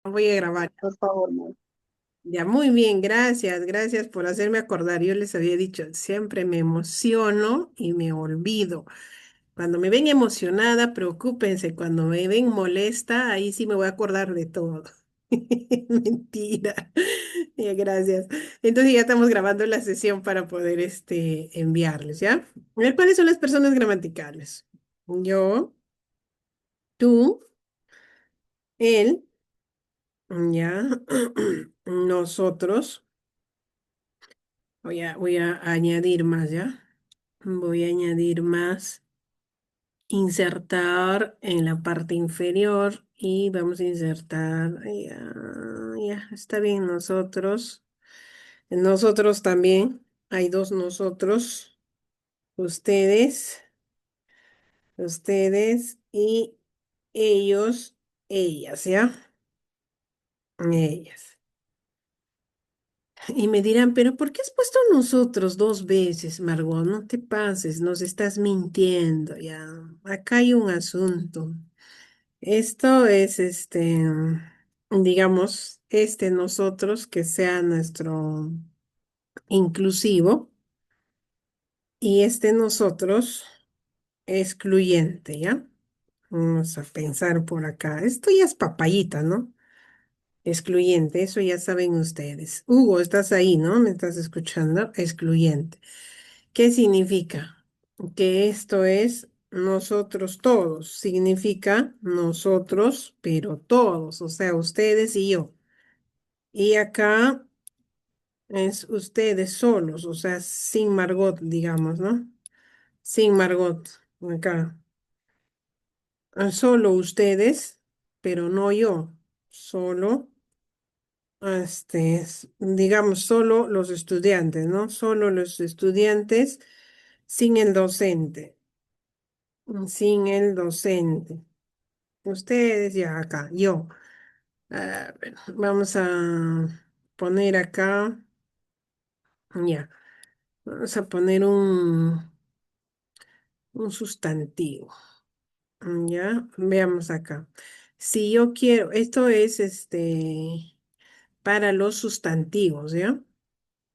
Voy a grabar. Por favor, Mau. Ya, muy bien, gracias, gracias por hacerme acordar. Yo les había dicho, siempre me emociono y me olvido. Cuando me ven emocionada, preocúpense. Cuando me ven molesta, ahí sí me voy a acordar de todo. Mentira. Ya, gracias. Entonces ya estamos grabando la sesión para poder enviarles, ¿ya? A ver, ¿cuáles son las personas gramaticales? Yo, tú, él, ya, nosotros. Voy a añadir más, ¿ya? Voy a añadir más, insertar en la parte inferior y vamos a insertar, ya, ya, está bien, nosotros. Nosotros también, hay dos nosotros, ustedes, ustedes y ellos, ellas, ¿ya? Ellas. Y me dirán, pero ¿por qué has puesto nosotros dos veces, Margot? No te pases, nos estás mintiendo ya. Acá hay un asunto. Esto es digamos, nosotros que sea nuestro inclusivo y nosotros excluyente, ¿ya? Vamos a pensar por acá. Esto ya es papayita, ¿no? Excluyente, eso ya saben ustedes. Hugo, estás ahí, ¿no? ¿Me estás escuchando? Excluyente. ¿Qué significa? Que esto es nosotros todos. Significa nosotros, pero todos, o sea, ustedes y yo. Y acá es ustedes solos, o sea, sin Margot, digamos, ¿no? Sin Margot, acá. Solo ustedes, pero no yo. Solo, digamos, solo los estudiantes, ¿no? Solo los estudiantes sin el docente. Sin el docente. Ustedes ya acá, yo. A ver, vamos a poner acá, ya. Vamos a poner un sustantivo. Ya, veamos acá. Si yo quiero, esto es para los sustantivos, ¿ya?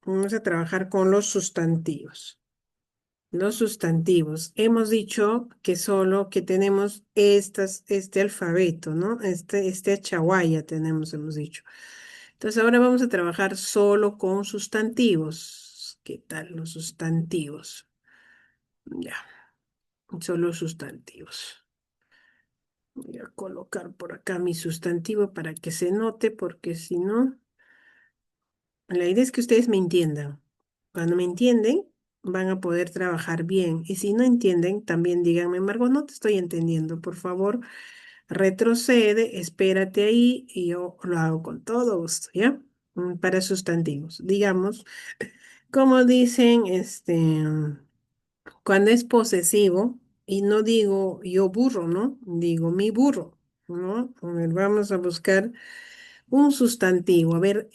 Vamos a trabajar con los sustantivos. Los sustantivos. Hemos dicho que solo que tenemos este alfabeto, ¿no? Este achaguaya tenemos, hemos dicho. Entonces ahora vamos a trabajar solo con sustantivos. ¿Qué tal los sustantivos? Ya, solo sustantivos. Voy a colocar por acá mi sustantivo para que se note, porque si no, la idea es que ustedes me entiendan. Cuando me entienden, van a poder trabajar bien. Y si no entienden, también díganme, Margot, no te estoy entendiendo. Por favor, retrocede, espérate ahí y yo lo hago con todo gusto, ¿ya? Para sustantivos. Digamos, como dicen, cuando es posesivo, y no digo yo burro, ¿no? Digo mi burro, ¿no? A ver, vamos a buscar un sustantivo. A ver,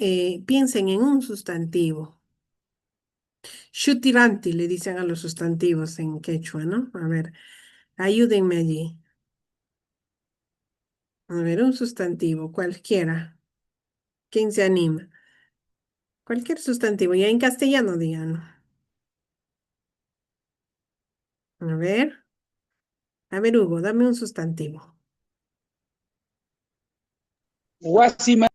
piensen en un sustantivo. Shutiranti le dicen a los sustantivos en quechua, ¿no? A ver, ayúdenme allí. A ver, un sustantivo, cualquiera. ¿Quién se anima? Cualquier sustantivo, ya en castellano digan. A ver, Hugo, dame un sustantivo. Guasima,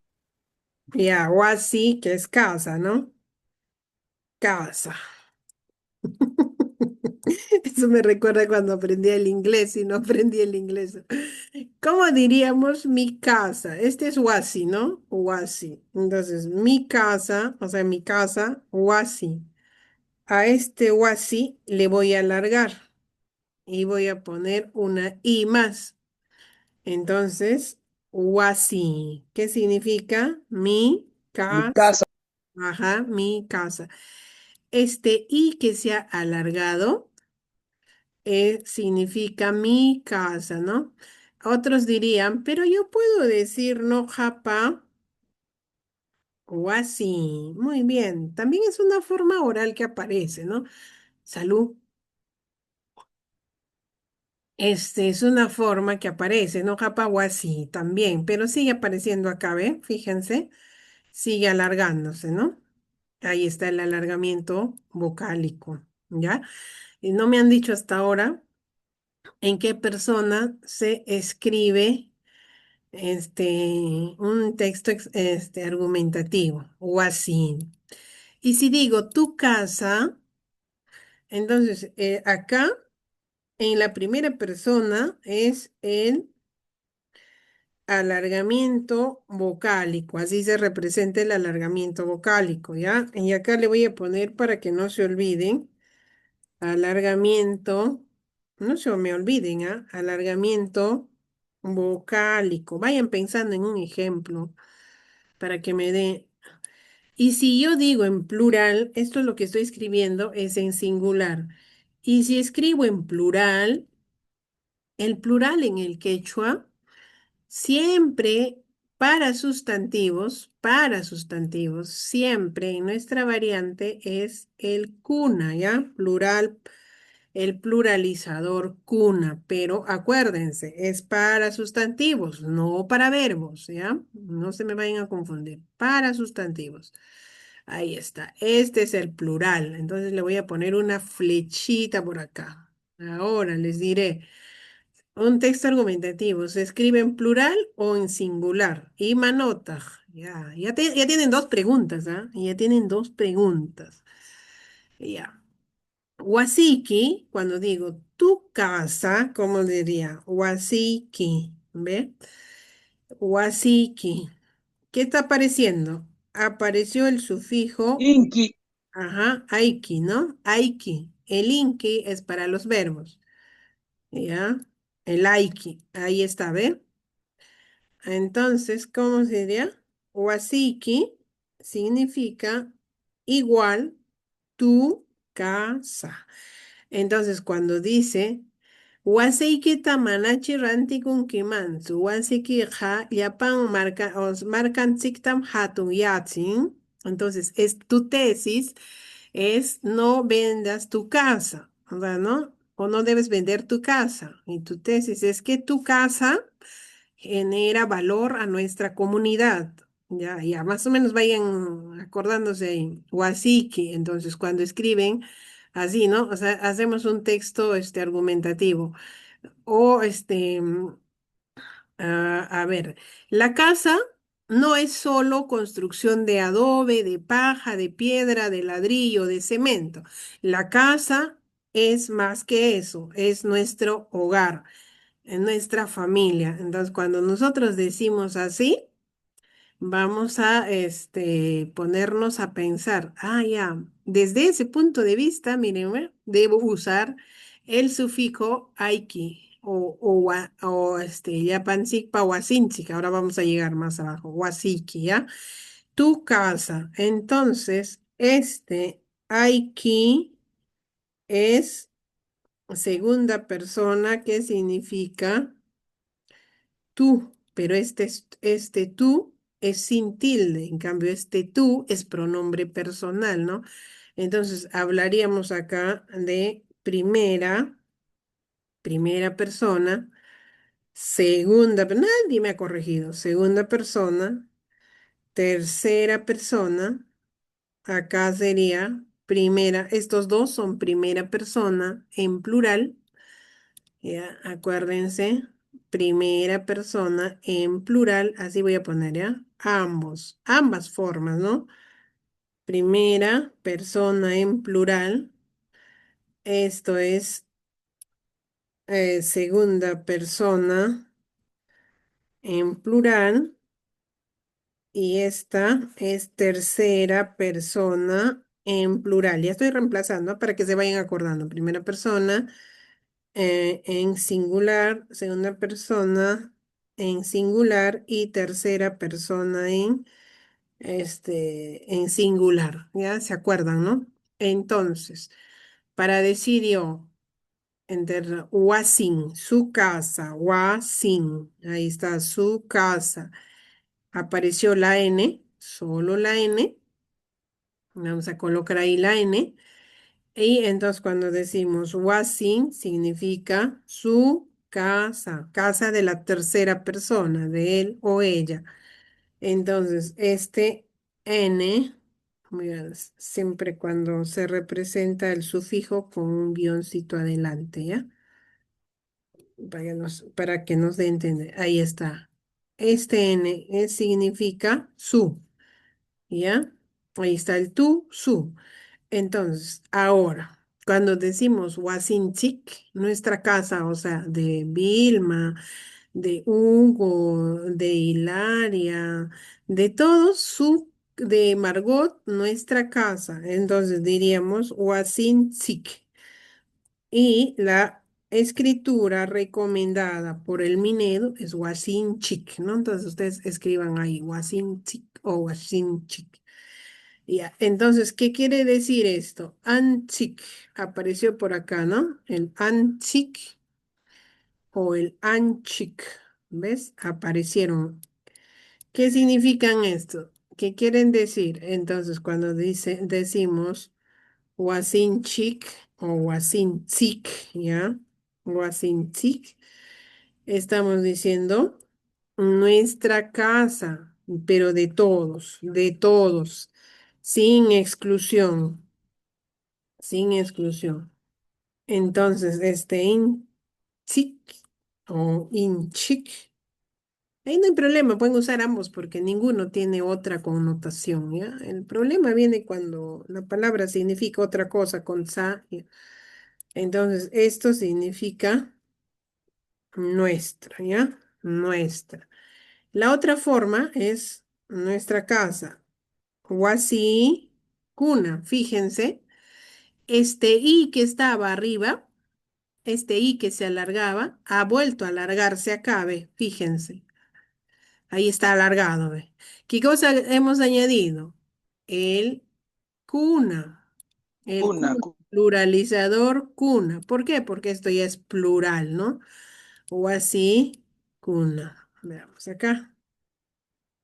Ya, o así, que es casa, ¿no? Casa. Eso me recuerda cuando aprendí el inglés y no aprendí el inglés. ¿Cómo diríamos mi casa? Este es wasi, ¿no? Wasi. Entonces, mi casa, o sea, mi casa, wasi. A este wasi le voy a alargar y voy a poner una i más. Entonces, wasi. ¿Qué significa? Mi mi casa. casa, Ajá, mi casa. Este i que se ha alargado significa mi casa, ¿no? Otros dirían, pero yo puedo decir no japa o así. Muy bien. También es una forma oral que aparece, ¿no? Salud. Es una forma que aparece, ¿no? Japahuasi también, pero sigue apareciendo acá, ¿ve? Fíjense, sigue alargándose, ¿no? Ahí está el alargamiento vocálico, ¿ya? Y no me han dicho hasta ahora en qué persona se escribe un texto argumentativo o así. Y si digo tu casa, entonces acá en la primera persona es el alargamiento vocálico, así se representa el alargamiento vocálico, ¿ya? Y acá le voy a poner para que no se olviden, alargamiento, no se me olviden, ¿ah? Alargamiento vocálico. Vayan pensando en un ejemplo para que me dé. Y si yo digo en plural, esto es lo que estoy escribiendo, es en singular. Y si escribo en plural, el plural en el quechua, siempre para sustantivos, siempre en nuestra variante es el cuna, ¿ya? Plural, el pluralizador cuna, pero acuérdense, es para sustantivos, no para verbos, ¿ya? No se me vayan a confundir, para sustantivos. Ahí está, este es el plural, entonces le voy a poner una flechita por acá. Ahora les diré. Un texto argumentativo, ¿se escribe en plural o en singular? Y manota. Ya tienen dos preguntas, ¿ah? Ya tienen dos preguntas. Ya. Wasiki, cuando digo tu casa, ¿cómo diría? Wasiki, ¿ve? Wasiki. ¿Qué está apareciendo? Apareció el sufijo, Inki, ajá, aiki, ¿no? Aiki. El inki es para los verbos, ¿ya? El aiki, ahí está, ¿ve? Entonces, ¿cómo sería? Wasiki significa igual tu casa. Entonces, cuando dice Wasiki tamanachi ranti kunkimansu, wasiki ja yapan marcan siktam hatun yatsin. Entonces, es tu tesis es no vendas tu casa, ¿verdad? ¿No? O no debes vender tu casa. Y tu tesis es que tu casa genera valor a nuestra comunidad. Ya, ya, más o menos vayan acordándose ahí. O así que, entonces, cuando escriben así, ¿no? O sea, hacemos un texto argumentativo. O a ver, la casa no es solo construcción de adobe, de paja, de piedra, de ladrillo, de cemento. La casa es más que eso, es nuestro hogar, es nuestra familia. Entonces, cuando nosotros decimos así, vamos a ponernos a pensar, ya, desde ese punto de vista, miren, debo usar el sufijo aiki o yapansik pawasinchik, ahora vamos a llegar más abajo, wasiki, ¿ya? Tu casa. Entonces, aiki es segunda persona que significa tú, pero este tú es sin tilde, en cambio este tú es pronombre personal, ¿no? Entonces hablaríamos acá de primera persona, segunda, pero nadie me ha corregido, segunda persona, tercera persona, acá sería primera, estos dos son primera persona en plural. Ya, acuérdense, primera persona en plural, así voy a poner, ¿ya? Ambas formas, ¿no? Primera persona en plural, esto es segunda persona en plural y esta es tercera persona en plural. Ya estoy reemplazando para que se vayan acordando. Primera persona en singular, segunda persona en singular y tercera persona en singular. ¿Ya? ¿Se acuerdan, no? Entonces, para decir yo, Wasin, su casa, Wasin, ahí está, su casa. Apareció la N, solo la N. Vamos a colocar ahí la N. Y entonces cuando decimos Wasin significa su casa, casa de la tercera persona, de él o ella. Entonces, este N, mira, siempre cuando se representa el sufijo con un guioncito adelante, ¿ya? Para que nos dé a entender. Ahí está. Este N significa su, ¿ya? Ahí está el tú, su. Entonces, ahora, cuando decimos Wasinchik, nuestra casa, o sea, de Vilma, de Hugo, de Hilaria, de todos, de Margot, nuestra casa. Entonces diríamos Wasinchik. Y la escritura recomendada por el Minedo es Wasinchik, ¿no? Entonces ustedes escriban ahí Wasinchik o Wasinchik. Ya, entonces, ¿qué quiere decir esto? Anchik apareció por acá, ¿no? El anchik o el anchik, ¿ves? Aparecieron. ¿Qué significan esto? ¿Qué quieren decir? Entonces, cuando decimos wasinchik o wasinchik, ¿ya? Wasinchik, estamos diciendo nuestra casa, pero de todos, sin exclusión. Sin exclusión. Entonces, este in-chic o in-chic, ahí no hay problema, pueden usar ambos porque ninguno tiene otra connotación, ¿ya? El problema viene cuando la palabra significa otra cosa con sa, ¿ya? Entonces, esto significa nuestra, ¿ya? Nuestra. La otra forma es nuestra casa. Wasi, cuna, fíjense, este i que estaba arriba. Este i que se alargaba ha vuelto a alargarse acá, ve, fíjense. Ahí está alargado, ve. ¿Qué cosa hemos añadido? El cuna. El Cuna, cuna. Pluralizador cuna. ¿Por qué? Porque esto ya es plural, ¿no? O así, cuna. Veamos acá.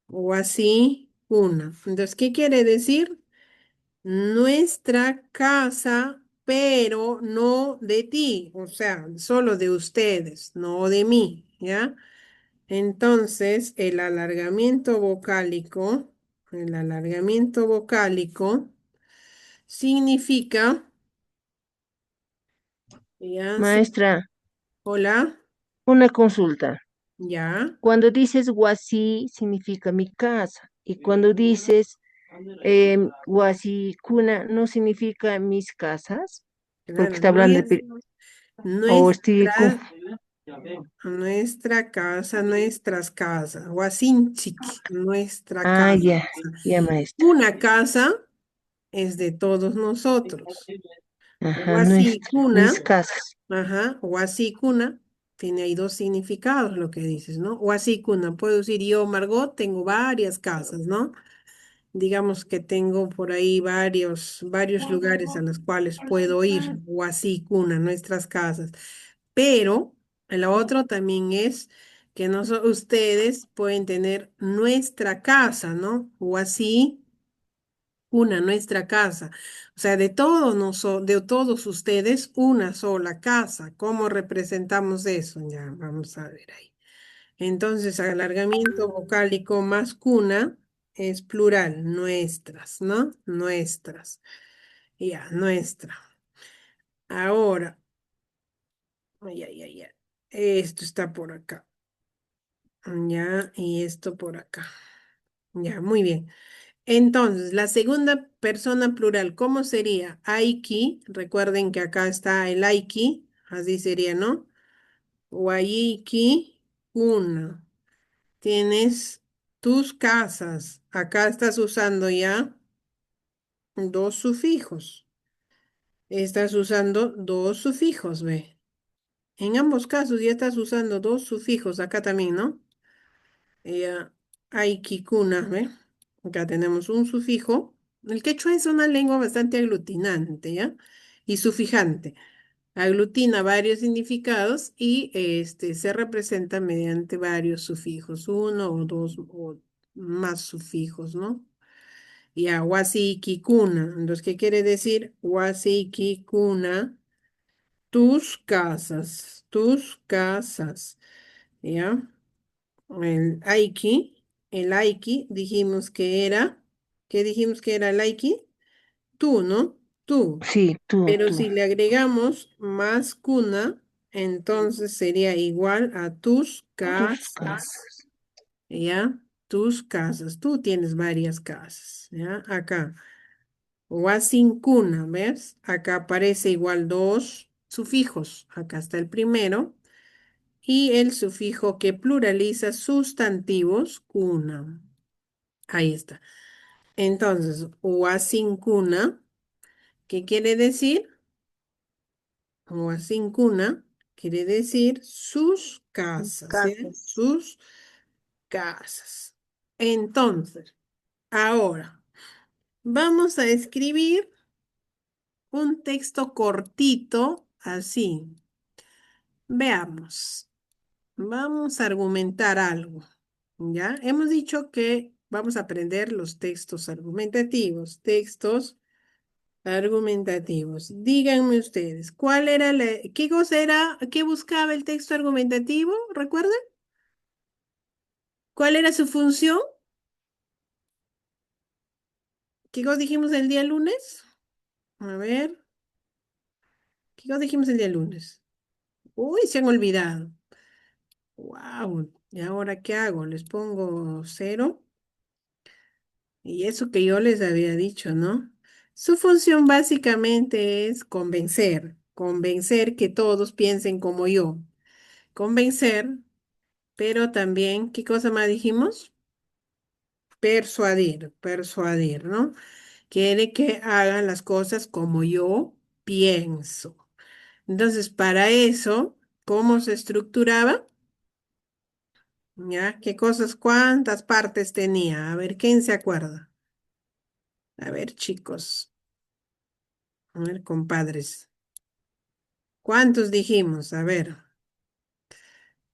O así, cuna. Entonces, ¿qué quiere decir? Nuestra casa, pero no de ti, o sea, solo de ustedes, no de mí, ¿ya? Entonces, el alargamiento vocálico significa, ya, Maestra, hola, una consulta. ya, Cuando dices guasí significa mi casa y cuando dices guasí cuna no significa mis casas, porque claro, está hablando de o estoy nuestra, nuestra casa, nuestras casas, Huasinchic, nuestra Ah, casa. ya, ya maestra. Una casa es de todos nosotros. Ajá, nuestra, mis Huasicuna, casas. ajá, huasicuna, tiene ahí dos significados lo que dices, ¿no? Huasicuna, puedo decir yo, Margot, tengo varias casas, ¿no? Digamos que tengo por ahí varios lugares a los cuales puedo ir, huasicuna, nuestras casas. Pero el otro también es que ustedes pueden tener nuestra casa, ¿no? Huasi una, nuestra casa. O sea, de todos ustedes, una sola casa. ¿Cómo representamos eso? Ya, vamos a ver ahí. Entonces, alargamiento vocálico más cuna es plural, nuestras, ¿no? Nuestras. Ya, nuestra. Ahora, ay, ay, ay, ay. Esto está por acá. Ya, y esto por acá. Ya, muy bien. Entonces, la segunda persona plural, ¿cómo sería? Aiki, recuerden que acá está el Aiki, así sería, ¿no? Waiki, una. Tienes tus casas. Acá estás usando ya dos sufijos. Estás usando dos sufijos, ve. En ambos casos ya estás usando dos sufijos, acá también, ¿no? Ya, Aiki, kuna, ¿ve? Acá tenemos un sufijo. El quechua es una lengua bastante aglutinante, ¿ya? Y sufijante. Aglutina varios significados y se representa mediante varios sufijos, uno o dos o más sufijos, ¿no? Ya, wasi kikuna. Entonces, ¿qué quiere decir? Wasi kikuna tus casas, ¿ya? El Aiki, dijimos que era, ¿qué dijimos que era el Aiki? Tú, ¿no? Tú. Sí, Pero tú. si le agregamos más cuna, entonces sería igual a tus Tus casas, casas. ¿ya? Tus casas. Tú tienes varias casas, ¿ya? Acá. Cuna, ¿ves? Acá aparece igual dos sufijos. Acá está el primero. Y el sufijo que pluraliza sustantivos, cuna. Ahí está. Entonces, cuna, ¿qué quiere decir? Cuna quiere decir sus casas, ¿sí? Casas. Sus casas. Entonces, ahora vamos a escribir un texto cortito así. Veamos. Vamos a argumentar algo. ¿Ya? Hemos dicho que vamos a aprender los textos argumentativos. Textos argumentativos. Díganme ustedes, qué cosa era, qué buscaba el texto argumentativo? ¿Recuerdan? ¿Cuál era su función? ¿Qué cosa dijimos el día lunes? A ver, ¿qué cosa dijimos el día lunes? Uy, se han olvidado. Wow, ¿y ahora qué hago? ¿Les pongo cero? Y eso que yo les había dicho, ¿no? Su función básicamente es convencer que todos piensen como yo. Convencer, pero también, ¿qué cosa más dijimos? Persuadir, ¿no? Quiere que hagan las cosas como yo pienso. Entonces, para eso, ¿cómo se estructuraba? ¿Ya? ¿Qué cosas, cuántas partes tenía? A ver, ¿quién se acuerda? A ver, chicos, a ver, compadres. ¿Cuántos dijimos? A ver,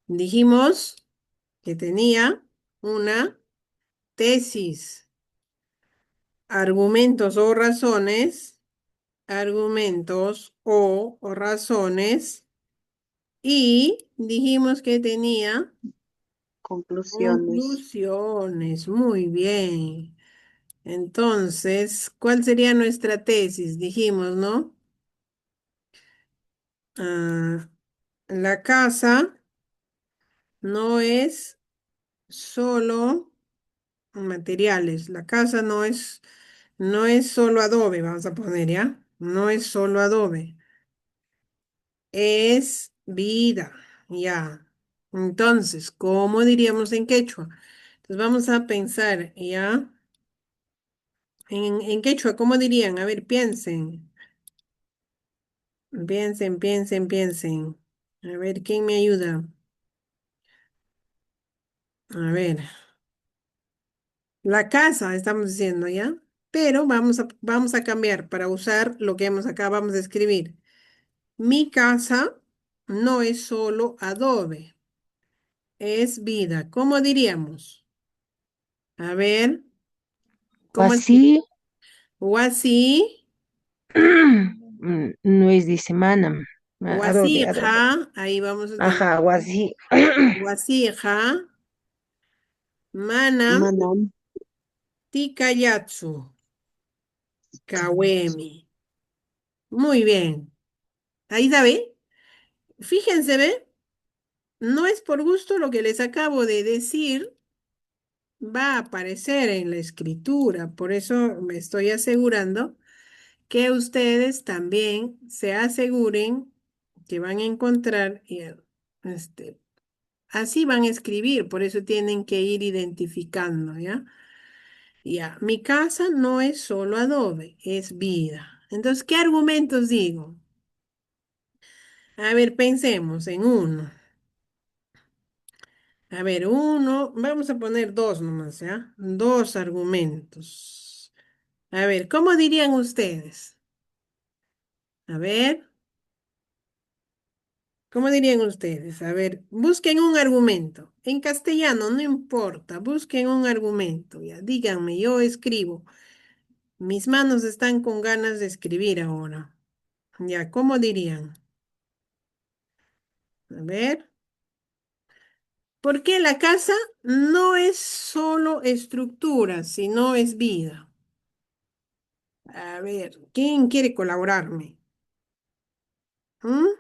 dijimos que tenía una tesis, argumentos o razones, argumentos o razones, y dijimos que tenía Conclusiones. conclusiones. Muy bien. Entonces, ¿cuál sería nuestra tesis? Dijimos, ¿no? Ah, la casa no es solo materiales. La casa no es solo adobe, vamos a poner, ¿ya? No es solo adobe, es vida, ya. Entonces, ¿cómo diríamos en quechua? Entonces vamos a pensar, ¿ya? En quechua, ¿cómo dirían? A ver, piensen, piensen. A ver, ¿quién me ayuda? A ver, la casa, estamos diciendo, ¿ya? Pero vamos a cambiar para usar lo que hemos acá, vamos a escribir. Mi casa no es solo adobe, es vida. ¿Cómo diríamos? A ver, ¿cómo así? Así O así, no es de semana. o así, Adobe, adobe. ahí vamos a tener. Ajá, o así. O así, manam, Manam. tikayatsu, kawemi. Muy bien. Ahí sabe. Fíjense, ¿ve? No es por gusto lo que les acabo de decir, va a aparecer en la escritura. Por eso me estoy asegurando que ustedes también se aseguren que van a encontrar, este, así van a escribir, por eso tienen que ir identificando, ¿ya? Ya, mi casa no es solo adobe, es vida. Entonces, ¿qué argumentos digo? A ver, pensemos en uno. A ver, uno, vamos a poner dos nomás, ¿ya? Dos argumentos. A ver, ¿cómo dirían ustedes? A ver. ¿Cómo dirían ustedes? A ver, busquen un argumento. En castellano, no importa, busquen un argumento. Ya, díganme, yo escribo. Mis manos están con ganas de escribir ahora. Ya, ¿cómo dirían? A ver. ¿Por qué la casa no es solo estructura, sino es vida? A ver, ¿quién quiere colaborarme? ¿Mm?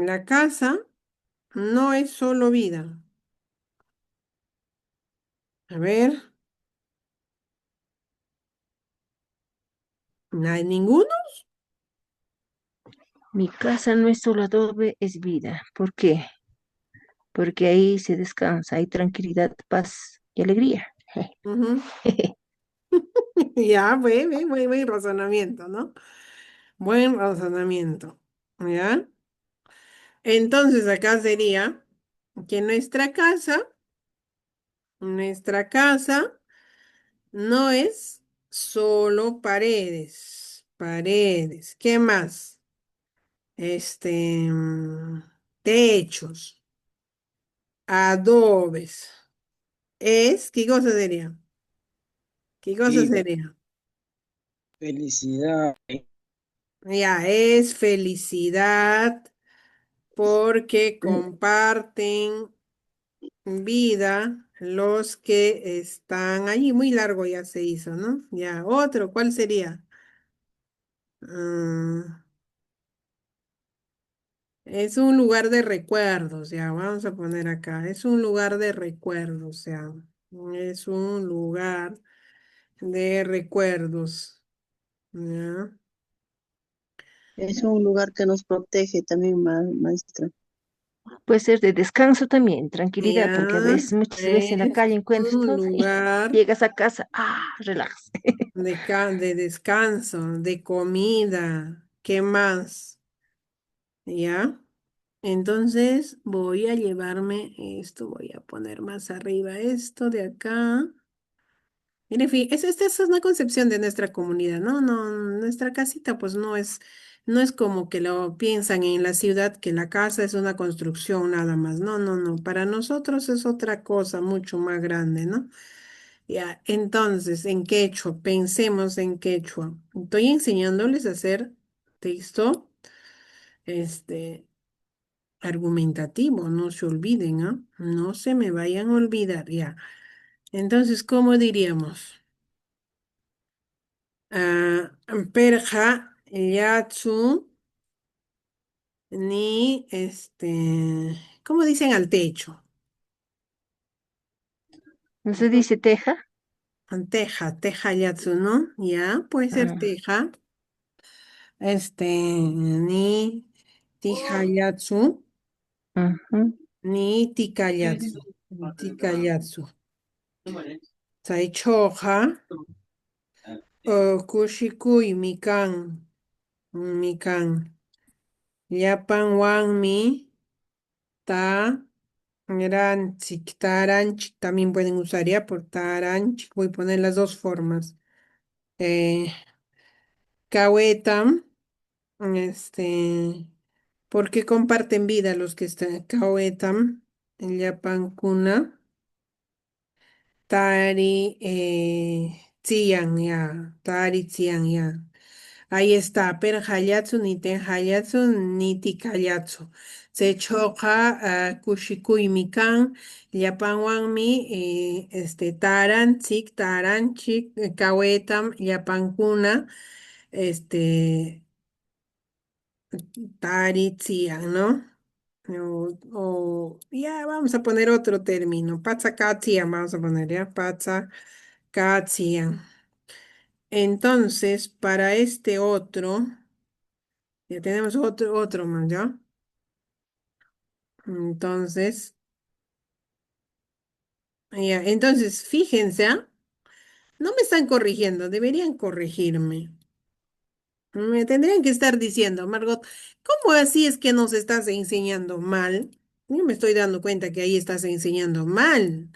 La casa no es solo vida. A ver, ¿no hay ninguno? Mi casa no es solo adobe, es vida. ¿Por qué? Porque ahí se descansa, hay tranquilidad, paz y alegría. Ujú. Ya, buen razonamiento, ¿no? Buen razonamiento. ¿Ya? Entonces acá sería que nuestra casa no es solo paredes, paredes. ¿Qué más? Este, techos, adobes. ¿Qué cosa sería? ¿Qué cosa vida, sería? felicidad, Ya, es felicidad porque comparten vida los que están allí. Muy largo ya se hizo, ¿no? Ya, otro, ¿cuál sería? Mm, es un lugar de recuerdos, ya, vamos a poner acá. Es un lugar de recuerdos, ya. Es un lugar de recuerdos, ya. Es un lugar que nos protege también, maestra. Puede ser de descanso también, tranquilidad, porque a Ya, veces, muchas veces en la es calle encuentras un todo y lugar llegas a casa, relajas. de descanso, de comida. ¿Qué más? ¿Ya? Entonces voy a llevarme esto, voy a poner más arriba esto de acá. Mire, esta es una concepción de nuestra comunidad, ¿no? No, nuestra casita pues no es como que lo piensan en la ciudad, que la casa es una construcción nada más. No, no, no. Para nosotros es otra cosa mucho más grande, ¿no? Ya, entonces, en quechua, pensemos en quechua. Estoy enseñándoles a hacer texto, este, argumentativo, no se olviden, ¿ah? No se me vayan a olvidar, ya. Entonces, ¿cómo diríamos? Ah, perja, yatsu, ni, ¿cómo dicen al techo? ¿No se dice teja? Teja, yatsu, ¿no? Ya, puede ser Ah, teja, ni tijayatsu, ujú. ni tikayatsu. Saichoja, kushikuy, mikan. Llapan wanmi, ta, taranchik, también pueden usar ya por taranchik, voy a poner las dos formas. Eh, Cahuetam, porque comparten vida los que están, Cahuetam, Llapan kuna, Tari, Tsian, ya, Tari, Tsian, ya. Ahí está, pero hayatsu ni ten hayatsu ni tikayatsu. Se choca kushikui mikan, yapanwanmi, taran, chik, taran, chik, kawetam, yapankuna, este, taritzian, ¿no? Ya vamos a poner otro término, patzakatsian, vamos a poner ya, patzakatsian. Entonces, para este otro. Ya tenemos otro más, ¿ya? Entonces, entonces, fíjense, ¿ah? No me están corrigiendo, deberían corregirme. Me tendrían que estar diciendo, Margot, ¿cómo así es que nos estás enseñando mal? Yo me estoy dando cuenta que ahí estás enseñando mal.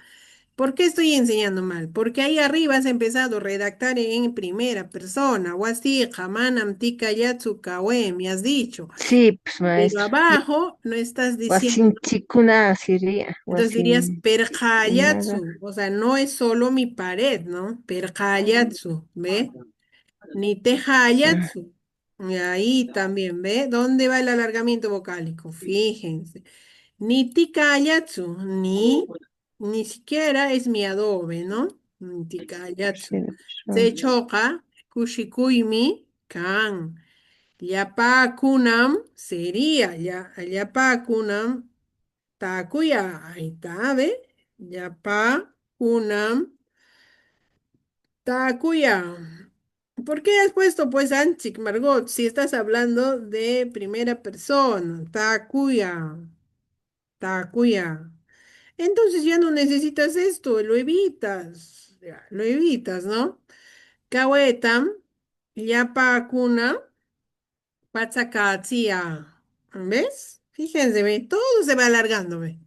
¿Por qué estoy enseñando mal? Porque ahí arriba has empezado a redactar en primera persona. Wasi, Hamanam, Tika, Yatsu, Kawe, me has dicho. Sí, pues Pero maestra. abajo no estás diciendo. Wasinchikuna sería, Entonces dirías wasinchikunaga. perjayatsu, o sea, no es solo mi pared, ¿no? Perjayatsu, ¿ve? Ni Ah, tejayatsu. Y ahí también, ¿ve? ¿Dónde va el alargamiento vocálico? Fíjense. Ni tikayatsu, ni siquiera es mi adobe, ¿no? Ni tikayatsu. Se choca, kushikuimi, kan. Yapakunam sería, ya, yapakunam, takuya, ahí está, ¿ve? Yapakunam, takuya. ¿Por qué has puesto pues Anchik, Margot, si estás hablando de primera persona? Takuya, takuya. Entonces ya no necesitas esto, lo evitas, ya, lo evitas, ¿no? Kawetam, yapakuna, pachakatsia. ¿Ves? Fíjense, ve, todo se va alargando, ve.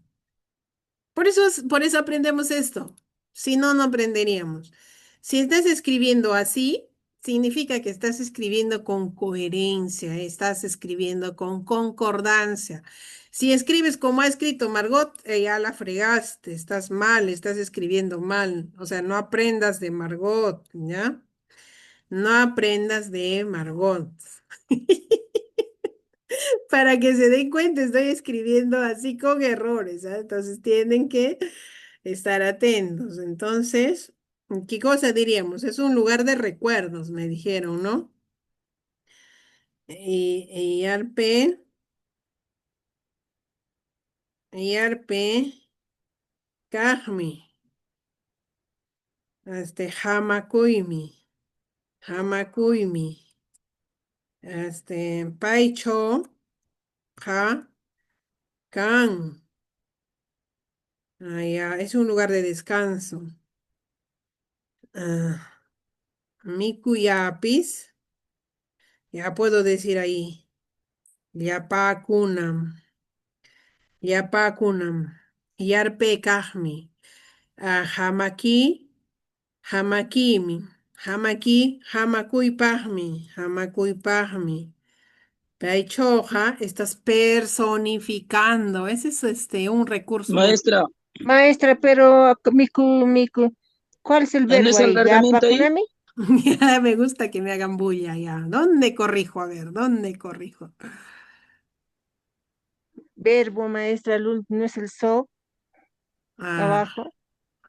Por eso aprendemos esto. Si no, no aprenderíamos. Si estás escribiendo así, significa que estás escribiendo con coherencia, estás escribiendo con concordancia. Si escribes como ha escrito Margot, ya la fregaste, estás mal, estás escribiendo mal. O sea, no aprendas de Margot, ¿ya? No aprendas de Margot. Para que se den cuenta, estoy escribiendo así con errores, ¿ah? Entonces tienen que estar atentos. Entonces, ¿qué cosa diríamos? Es un lugar de recuerdos, me dijeron, ¿no? Y Arpe, y Arpe, Kajmi, Hamakuimi, Hamakuimi, Paicho, Ja, Kan. Ah, ya, es un lugar de descanso. Ah, Mikuyapis, ya puedo decir ahí. Yapakunam, Yapakunam, Yarpe Kahmi, Hamaki, Hamakimi, Hamaki, Hamakui Pahmi, Hamakui Pahmi. Paichoja, estás personificando. Ese es un recurso muy. Maestra, Maestra, pero Miku, ¿cuál es el ¿en verbo ese ahí? ¿Ya, alargamiento ahí? Pakunami? Ya me gusta que me hagan bulla ya. ¿Dónde corrijo? A ver, ¿dónde corrijo? Verbo, maestra, no es el so Ah, abajo.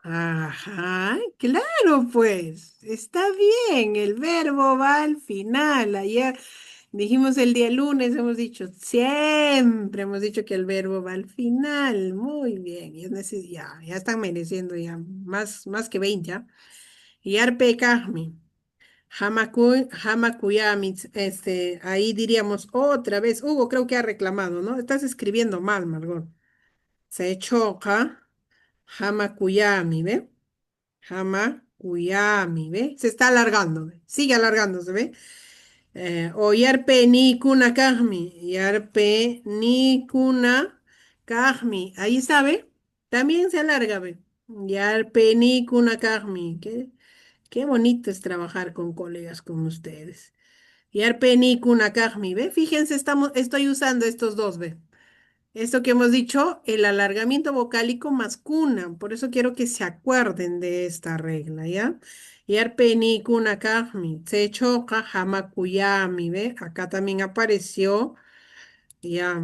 ajá, claro, pues. Está bien. El verbo va al final. Ayer dijimos el día lunes, hemos dicho, siempre hemos dicho que el verbo va al final. Muy bien. Ya están mereciendo ya más que 20, ¿ya? Yarpe Kahmi. Hamakuyami, ahí diríamos otra vez, Hugo creo que ha reclamado, ¿no? Estás escribiendo mal, Margot. Se choca, Hamakuyami, ¿ve? Hamakuyami, ¿ve? Se está alargando, ¿ve? Sigue alargándose, ¿ve? O yarpe ni kuna kahmi, yarpe ni kuna kahmi, ahí sabe, también se alarga, ¿ve? Yarpe ni kuna kahmi, qué bonito es trabajar con colegas como ustedes. Yarpeni kunakajmi, ¿ve? Fíjense, estoy usando estos dos, ¿ve? Esto que hemos dicho, el alargamiento vocálico más kuna. Por eso quiero que se acuerden de esta regla, ¿ya? Yarpeni kunakajmi, sechoka hamakuyami, ¿ve? Acá también apareció, ya,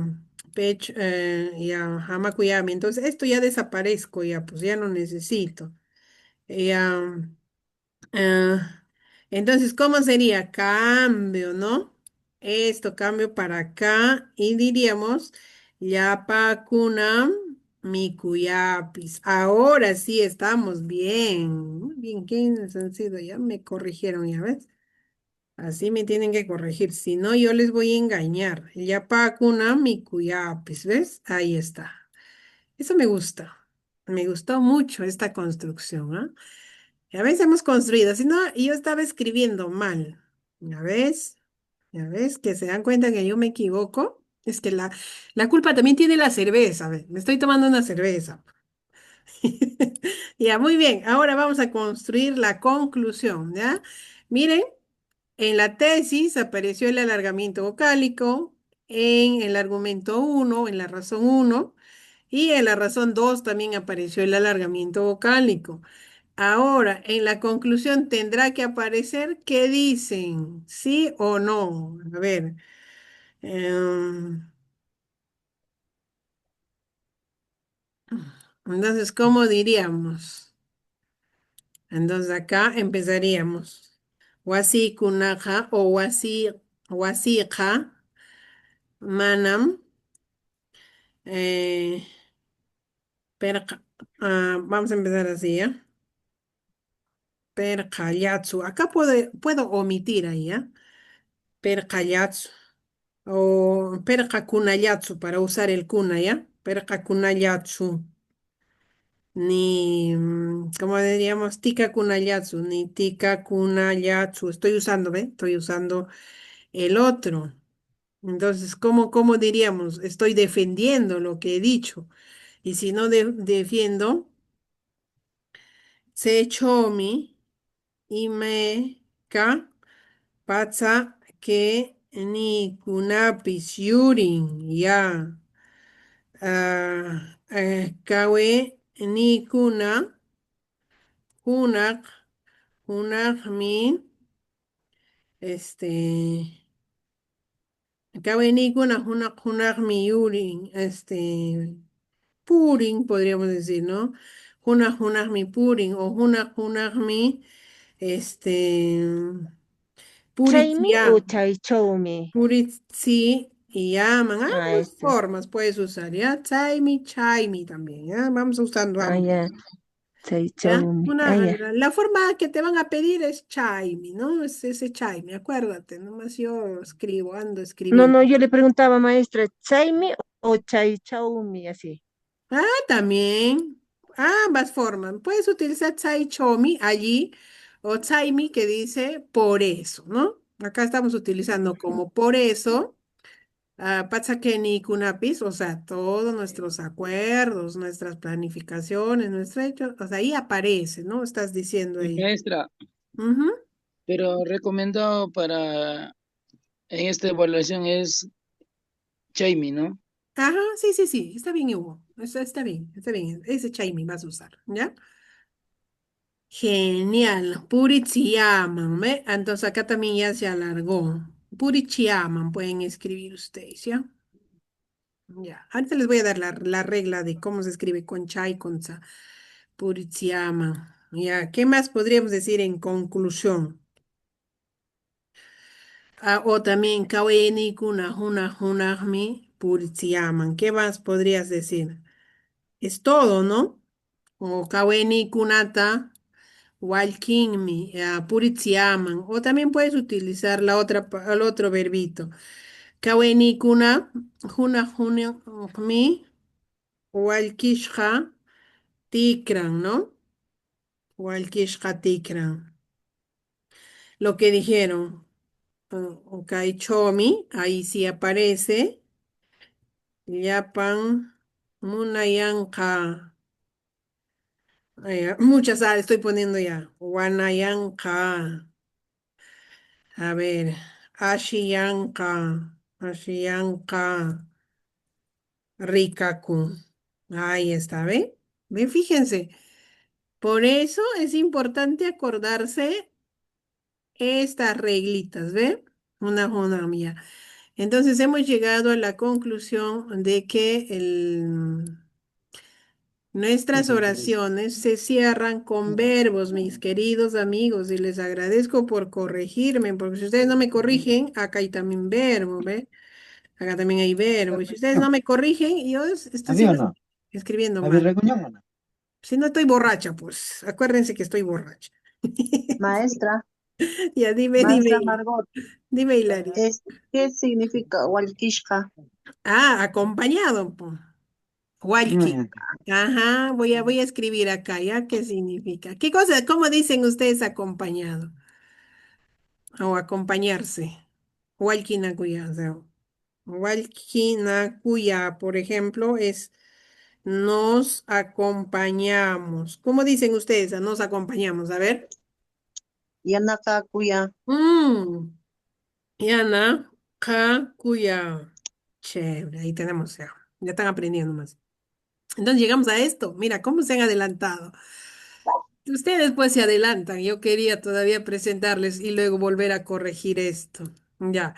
ya, hamakuyami. Entonces, esto ya desaparezco, ya, pues ya no necesito. Ya. Ah, entonces, ¿cómo sería? Cambio, ¿no? Esto, cambio para acá y diríamos Yapacunam Mikuyapis. Ahora sí estamos bien. Muy bien, ¿quiénes han sido? Ya me corrigieron, ¿ya ves? Así me tienen que corregir, si no yo les voy a engañar. Yapacunam Mikuyapis, ¿ves? Ahí está. Eso me gusta. Me gustó mucho esta construcción, ¿ah? Ya ves, hemos construido. Si no, yo estaba escribiendo mal. ¿Ya ves? ¿Ya ves? Que se dan cuenta que yo me equivoco. Es que la culpa también tiene la cerveza. ¿Ve? Me estoy tomando una cerveza. Ya, muy bien. Ahora vamos a construir la conclusión, ¿ya? Miren, en la tesis apareció el alargamiento vocálico, en el argumento uno, en la razón uno, y en la razón 2 también apareció el alargamiento vocálico. Ahora, en la conclusión tendrá que aparecer qué dicen, sí o no. A ver, em, entonces, ¿cómo diríamos? Entonces acá empezaríamos. Wasi kunaja o wasiqa manam eh, vamos a empezar así, ¿ya? Perqayatsu. Acá puedo omitir ahí, ¿ya? Perqayatsu. O perqa kunayatsu para usar el kuna, ¿ya? Perqa kunayatsu. Ni, ¿cómo diríamos? Tika kunayatsu, ni tika kunayatsu. Estoy usando, ¿ve? Estoy usando el otro. Entonces, ¿cómo diríamos? Estoy defendiendo lo que he dicho. Y si no defiendo, se chomi y me ka pasa que ni kunapis yurin ya. Kawe ni kunak, mi, este, kawe ni kunak mi yurin, puring, podríamos decir, ¿no? Mi puring o mi, este, Chaymi o puritzia, chaychawmi. puritzi y llaman. Ah, Ambas eso. formas puedes usar, ¿ya? Chaimi también, ¿ya? Vamos usando Ah, ambos, ya. ¿ya? Chaychawmi. Ah, Una, ya. la forma que te van a pedir es chaimi, ¿no? Es ese chaimi, acuérdate, nomás yo escribo, ando No, escribiendo. no, yo le preguntaba, maestra, ¿chaymi o chaychawmi? Así. También, ambas formas. Puedes utilizar tsai chomi allí o tsaimi que dice por eso, ¿no? Acá estamos utilizando como por eso, patsakeni kunapis, o sea, todos nuestros acuerdos, nuestras planificaciones, nuestro hecho, o sea, ahí aparece, ¿no? Estás diciendo ahí. Maestra, Ujú. pero recomendado para en esta evaluación es Jamie, ¿no? Ajá, sí, sí, sí, está bien, Hugo. Está bien, está bien. Ese chaimi vas a usar, ¿ya? Genial, Purichiaman, ¿ve? Entonces acá también ya se alargó. Purichiaman, pueden escribir ustedes, ¿ya? Ya, ahorita les voy a dar la regla de cómo se escribe con cha y con sa. Purichiaman. Ya, ¿qué más podríamos decir en conclusión? O también, kaweni kuna hunahmi purichiaman. ¿Qué más podrías decir? Es todo, ¿no? O kaweni kunata. Walkingmi, puritsiaman. O también puedes utilizar el otro verbito. Kaweni kuna, juna, mi, walkishka, tikran, ¿no? Walkishka tikran. Lo que dijeron. Ok, chomi, ahí sí aparece. Yapan, munayanka. Muchas, estoy poniendo ya. Wanayanka. A ver, Ashiyanka, Rikaku. Ahí está, ¿ve? Ve, fíjense. Por eso es importante acordarse estas reglitas, ¿ve? Una mía. Entonces hemos llegado a la conclusión de que nuestras oraciones se cierran con verbos, mis queridos amigos, y les agradezco por corregirme, porque si ustedes no me corrigen, acá hay también verbo, ¿ve? Acá también hay verbo. Y si ustedes no me corrigen, yo estoy ¿Había o sigo no? escribiendo ¿Había mal. reunión o no? Si no estoy borracha, pues acuérdense que estoy borracha. Maestra, Ya, maestra Margot, dime, Hilary. ¿qué significa Walkishka? Acompañado, po. No, Walkie. ya. Ajá, voy a escribir acá, ¿ya? ¿Qué significa? ¿Qué cosa? ¿Cómo dicen ustedes acompañado? O acompañarse. Walkinakuya, o sea, walkinakuya, por ejemplo, es nos acompañamos. ¿Cómo dicen ustedes? Nos acompañamos. A ver. Yanaka Kuya. Mm, Yana, Kakuya. Chévere, ahí tenemos ya. Ya están aprendiendo más. Entonces llegamos a esto. Mira cómo se han adelantado. Ustedes pues se adelantan. Yo quería todavía presentarles y luego volver a corregir esto. Ya.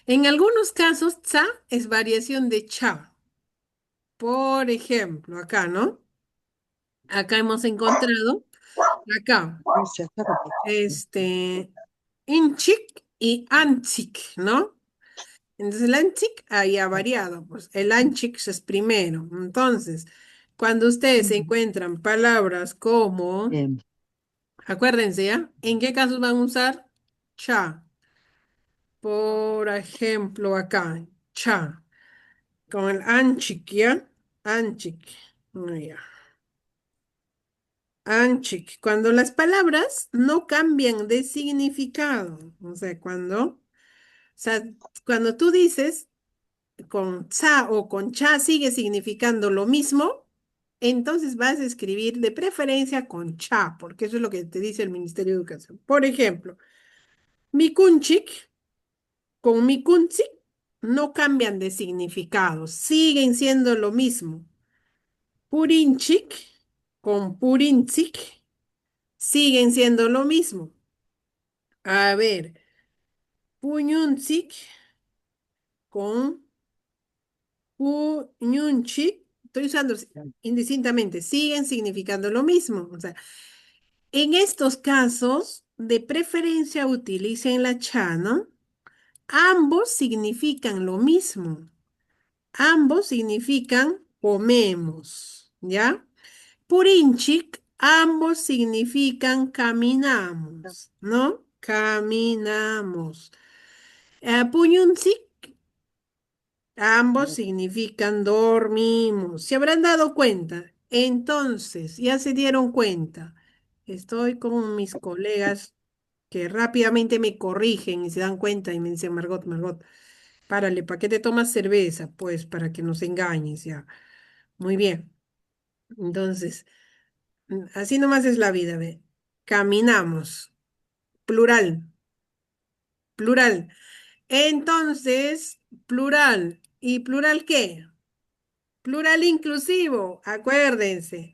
En algunos casos, tsa es variación de cha. Por ejemplo, acá, ¿no? Acá hemos encontrado, acá, este, inchik y anchik, ¿no? Entonces el anchik ahí ha variado, pues el anchik es primero. Entonces, cuando ustedes encuentran palabras como, acuérdense, ¿ya? ¿En qué casos van a usar cha? Por ejemplo, acá, cha, con el anchik, ¿ya? Anchik. Ya. Anchik, cuando las palabras no cambian de significado, o sea, cuando tú dices con cha o con cha sigue significando lo mismo, entonces vas a escribir de preferencia con cha, porque eso es lo que te dice el Ministerio de Educación. Por ejemplo, mikunchik con mikunchik no cambian de significado, siguen siendo lo mismo. Purinchik con purinchik siguen siendo lo mismo. A ver, puñunchik con puñunchik, estoy usando indistintamente, siguen significando lo mismo. O sea, en estos casos, de preferencia utilicen la cha, ¿no? Ambos significan lo mismo. Ambos significan comemos, ¿ya? Purinchik, ambos significan caminamos, ¿no? Caminamos. Puñunchik, ambos significan dormimos. ¿Se habrán dado cuenta? Entonces, ya se dieron cuenta. Estoy con mis colegas que rápidamente me corrigen y se dan cuenta y me dicen, Margot, Margot, párale, ¿para qué te tomas cerveza? Pues para que nos engañes, ya. Muy bien. Entonces, así nomás es la vida, ¿ve? Caminamos. Plural, plural. Entonces, plural. ¿Y plural qué? Plural inclusivo, acuérdense.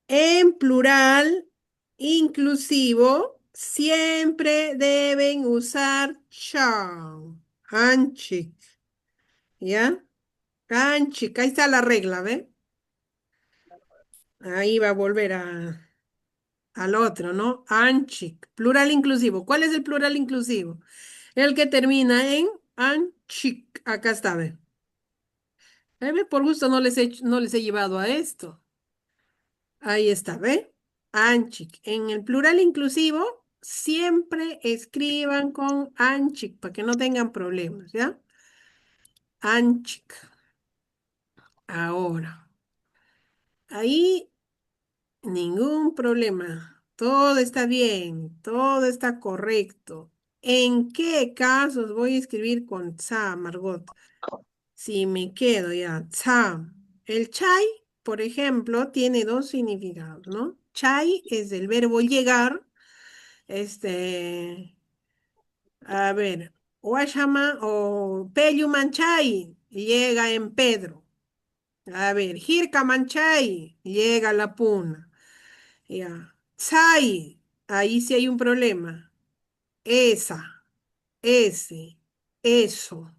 En plural inclusivo siempre deben usar shall. Anchik, ¿ya? Anchik, ahí está la regla, ¿ve? Ahí va a volver al otro, ¿no? Anchik, plural inclusivo. ¿Cuál es el plural inclusivo? El que termina en anchik. Acá está, ¿ve? Ve, por gusto no les he llevado a esto. Ahí está, ¿ve? Anchik. En el plural inclusivo, siempre escriban con anchik para que no tengan problemas, ¿ya? Anchik. Ahora, ahí ningún problema. Todo está bien, todo está correcto. ¿En qué casos voy a escribir con tsa, Margot? Si me quedo ya, tsa. El chai, por ejemplo, tiene dos significados, ¿no? Chai es el verbo llegar. Este, a ver, Washama o Pellu Manchay llega en Pedro. A ver, Jirka Manchay llega a la Puna. Ya. Tsai, ahí sí hay un problema. Esa, ese, eso.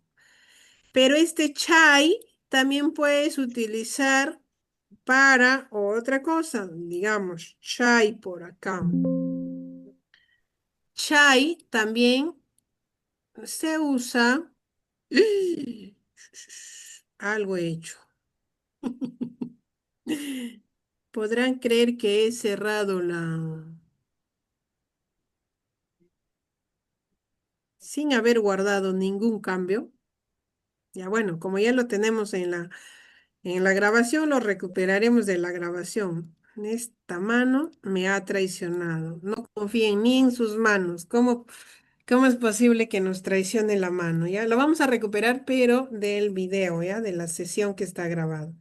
Pero este chai también puedes utilizar para otra cosa. Digamos, chai por acá. Chai también se usa. Algo he hecho. Podrán creer que he cerrado sin haber guardado ningún cambio. Ya bueno, como ya lo tenemos en la grabación, lo recuperaremos de la grabación. Esta mano me ha traicionado. No confíen ni en sus manos. ¿Cómo es posible que nos traicione la mano? Ya lo vamos a recuperar, pero del video, ya, de la sesión que está grabada.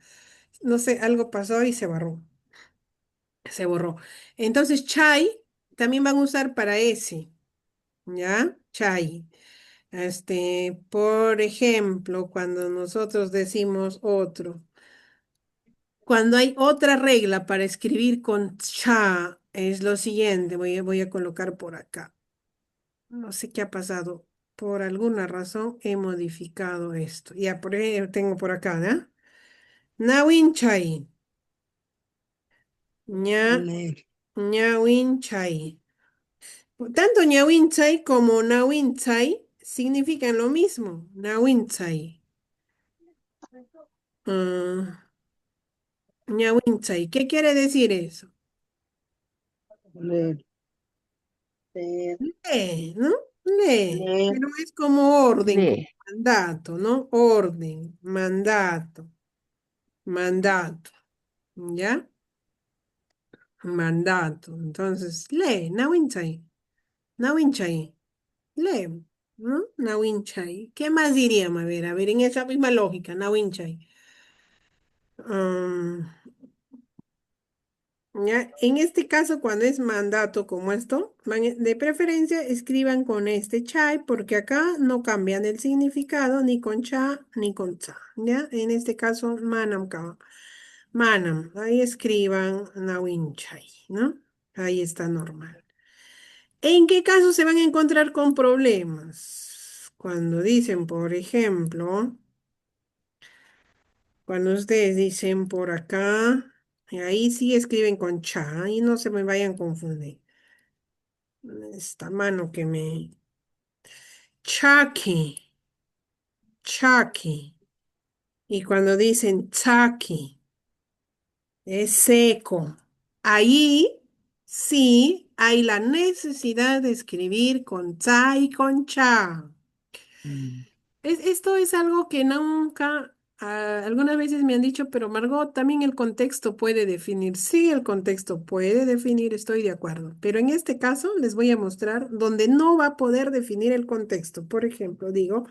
No sé, algo pasó y se borró. Se borró. Entonces, chai también van a usar para ese, ¿ya? Chai. Por ejemplo, cuando nosotros decimos otro, cuando hay otra regla para escribir con cha es lo siguiente. Voy a colocar por acá. No sé qué ha pasado. Por alguna razón he modificado esto. Ya, por ejemplo, tengo por acá, ¿no? Nawinchay. Ña, leer, Ñawinchay. Tanto Ñawinchay como Nawinchay significan lo mismo. Nawinchay. Ah, Ñawinchay. ¿Qué quiere decir eso? leer, Leer, ¿No? Lee. leer, Pero es como orden, como Lee. mandato, ¿no? Orden, mandato, mandato. ¿Ya? Mandato. Entonces, lee, Nawinchay. Nawinchay. Lee, ¿no? Nawinchay. ¿Qué más diríamos? A ver, en esa misma lógica, Nawinchay. Mm, ya, en este caso, cuando es mandato como esto, de preferencia escriban con este chai, porque acá no cambian el significado ni con cha ni con cha. ¿Ya? En este caso, manam, manam. Ahí escriban nawinchay, ¿no? Ahí está normal. ¿En qué caso se van a encontrar con problemas? Cuando dicen, por ejemplo, cuando ustedes dicen por acá, ahí sí escriben con cha y no se me vayan a confundir. Esta mano que me... Chaki, chaki. Y cuando dicen chaki, es seco. Ahí sí hay la necesidad de escribir con cha y con cha. mm, Esto es algo que nunca, algunas veces me han dicho, pero Margot, también el contexto puede definir. Sí, el contexto puede definir, estoy de acuerdo. Pero en este caso les voy a mostrar donde no va a poder definir el contexto. Por ejemplo, digo,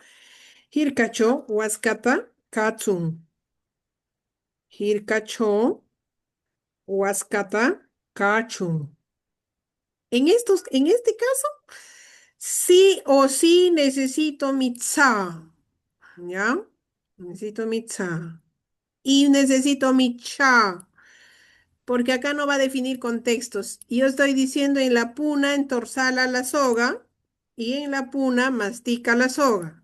Hirkacho, Huascata, Katsun. Hirkacho, Huascata, Kachun. En este caso, sí o sí necesito mi tsa, ¿ya? Necesito mi tsa. Y necesito mi cha, porque acá no va a definir contextos. Yo estoy diciendo en la puna entorsala la soga y en la puna mastica la soga.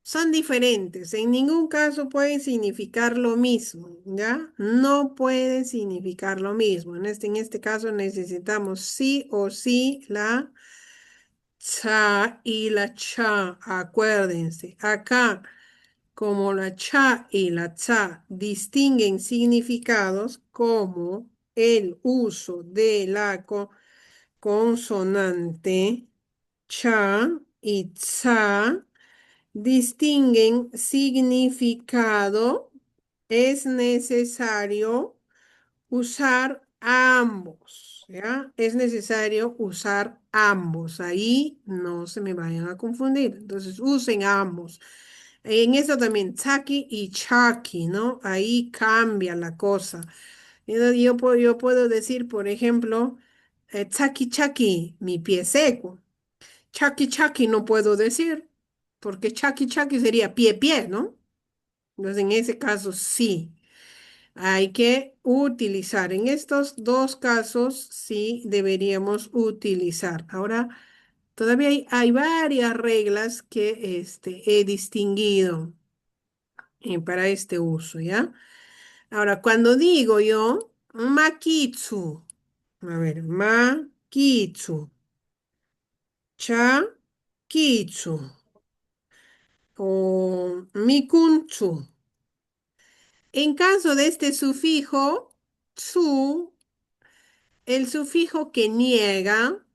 Son diferentes, en ningún caso pueden significar lo mismo, ¿ya? No pueden significar lo mismo. En este caso necesitamos sí o sí la cha y la cha, acuérdense. Acá como la cha y la cha distinguen significados como el uso de la consonante cha y cha distinguen significado, es necesario usar ambos, ¿ya? Es necesario usar ambos. Ahí no se me vayan a confundir. Entonces, usen ambos. En eso también, Taki y Chaki, ¿no? Ahí cambia la cosa. Yo puedo decir, por ejemplo, Chaki Chaki, mi pie seco. Chaki Chaki no puedo decir, porque Chaki Chaki sería pie pie, ¿no? Entonces, en ese caso, sí. Hay que utilizar. En estos dos casos sí deberíamos utilizar. Ahora, todavía hay varias reglas que he distinguido para este uso, ¿ya? Ahora, cuando digo yo makitsu, a ver, makitsu, chakitsu o mikuntsu. En caso de este sufijo, tsu, el sufijo que niega,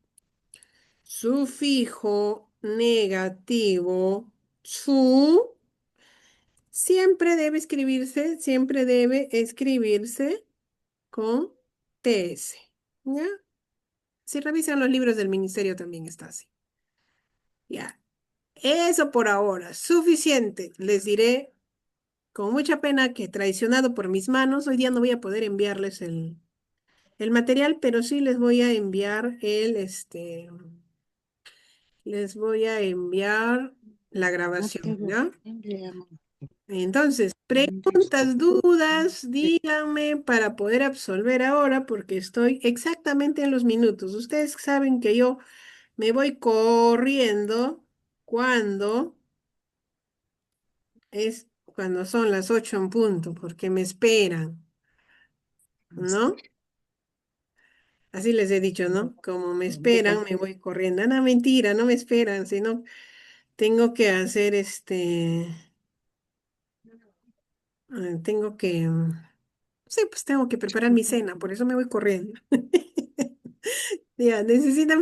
sufijo negativo, su, siempre debe escribirse con TS. ¿Ya? Si revisan los libros del ministerio también está así. Ya. Eso por ahora, suficiente. Les diré con mucha pena que traicionado por mis manos, hoy día no voy a poder enviarles el material, pero sí les voy a enviar les voy a enviar la no te grabación, lo ¿ya? enviamos. Entonces, Listo. preguntas, dudas, díganme para poder absolver ahora porque estoy exactamente en los minutos. Ustedes saben que yo me voy corriendo cuando cuando son las 8 en punto, porque me esperan, ¿no? Así les he dicho, ¿no? Como me esperan, me voy corriendo. No, mentira, no me esperan, sino tengo que hacer tengo que, sí, pues tengo que preparar mi cena, por eso me voy corriendo. Ya, necesitan